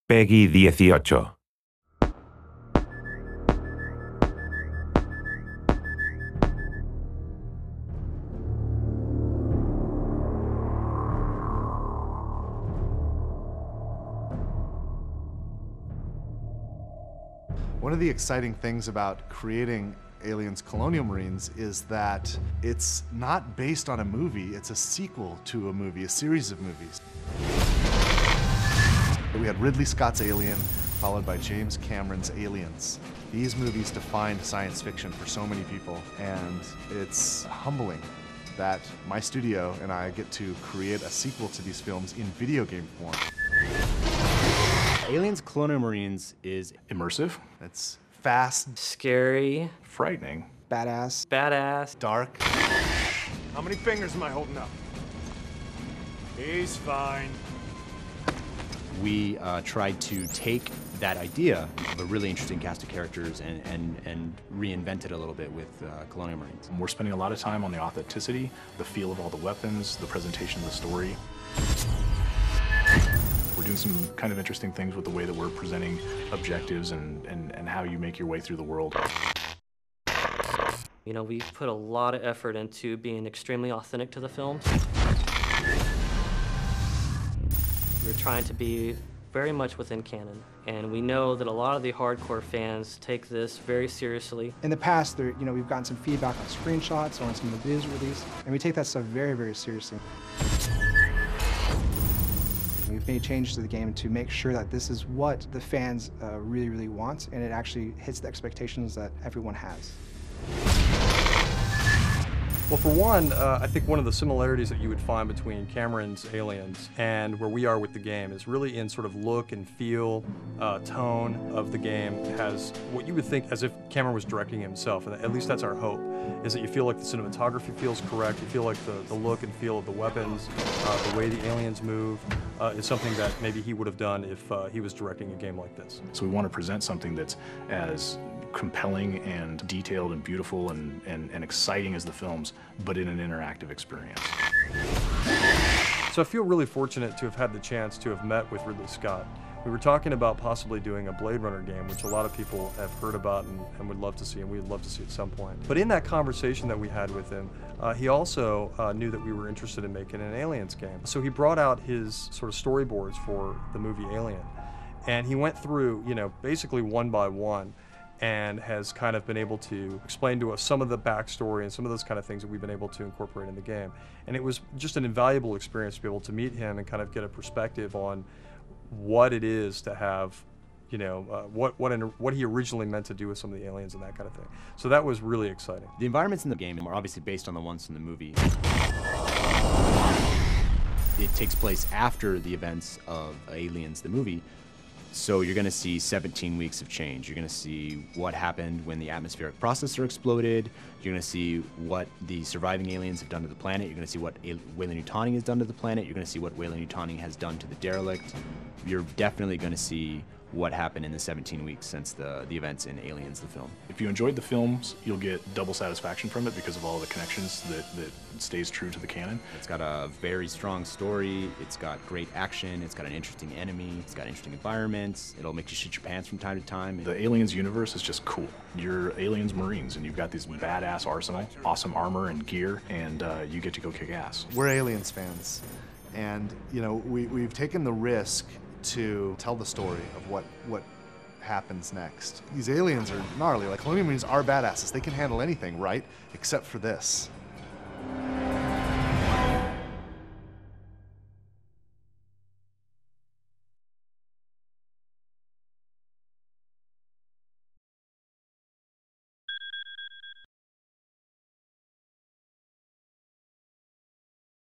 Peggy 18. One of the exciting things about creating Aliens Colonial Marines is that it's not based on a movie, it's a sequel to a movie, a series of movies. We had Ridley Scott's Alien, followed by James Cameron's Aliens. These movies defined science fiction for so many people, and it's humbling that my studio and I get to create a sequel to these films in video game form. Aliens Colonial Marines is immersive. It's fast, scary, frightening, badass, dark. How many fingers am I holding up? He's fine. We tried to take that idea of a really interesting cast of characters and reinvent it a little bit with Colonial Marines. We're spending a lot of time on the authenticity, the feel of all the weapons, the presentation of the story. We're doing some kind of interesting things with the way that we're presenting objectives and how you make your way through the world. You know, we've put a lot of effort into being extremely authentic to the films. We're trying to be very much within canon, and we know that a lot of the hardcore fans take this very seriously. In the past, we've gotten some feedback on screenshots or on some of the videos released, and we take that stuff very, very seriously. We've made changes to the game to make sure that this is what the fans really, really want, and it actually hits the expectations that everyone has. Well, for one, I think one of the similarities that you would find between Cameron's Aliens and where we are with the game is really in sort of look and feel, tone of the game. It has what you would think as if Cameron was directing himself, and at least that's our hope, is that you feel like the cinematography feels correct, you feel like the look and feel of the weapons, the way the aliens move, is something that maybe he would have done if he was directing a game like this. So we want to present something that's as compelling and detailed and beautiful and exciting as the films, but in an interactive experience. So I feel really fortunate to have had the chance to have met with Ridley Scott. We were talking about possibly doing a Blade Runner game, which a lot of people have heard about and would love to see, and we'd love to see at some point. But in that conversation that we had with him, he also knew that we were interested in making an Aliens game. So he brought out his sort of storyboards for the movie Alien, and he went through, basically one by one, and has kind of been able to explain to us some of the backstory and some of those kind of things that we've been able to incorporate in the game. And it was just an invaluable experience to be able to meet him and kind of get a perspective on what it is to have, what he originally meant to do with some of the aliens and that kind of thing. So that was really exciting. The environments in the game are obviously based on the ones from the movie. It takes place after the events of Aliens, the movie. So you're going to see 17 weeks of change. You're going to see what happened when the atmospheric processor exploded. You're going to see what the surviving aliens have done to the planet. You're going to see what Weyland-Yutani has done to the planet. You're going to see what Weyland-Yutani has done to the derelict. You're definitely going to see what happened in the 17 weeks since the events in Aliens, the film. If you enjoyed the films, you'll get double satisfaction from it because of all the connections that stays true to the canon. It's got a very strong story, it's got great action, it's got an interesting enemy, it's got interesting environments, it'll make you shit your pants from time to time. The Aliens universe is just cool. You're Aliens Marines and you've got this badass arsenal, awesome armor and gear, and you get to go kick ass. We're Aliens fans, and we've taken the risk to tell the story of what happens next. These aliens are gnarly. Like, Colonial Marines are badasses. They can handle anything, right? Except for this.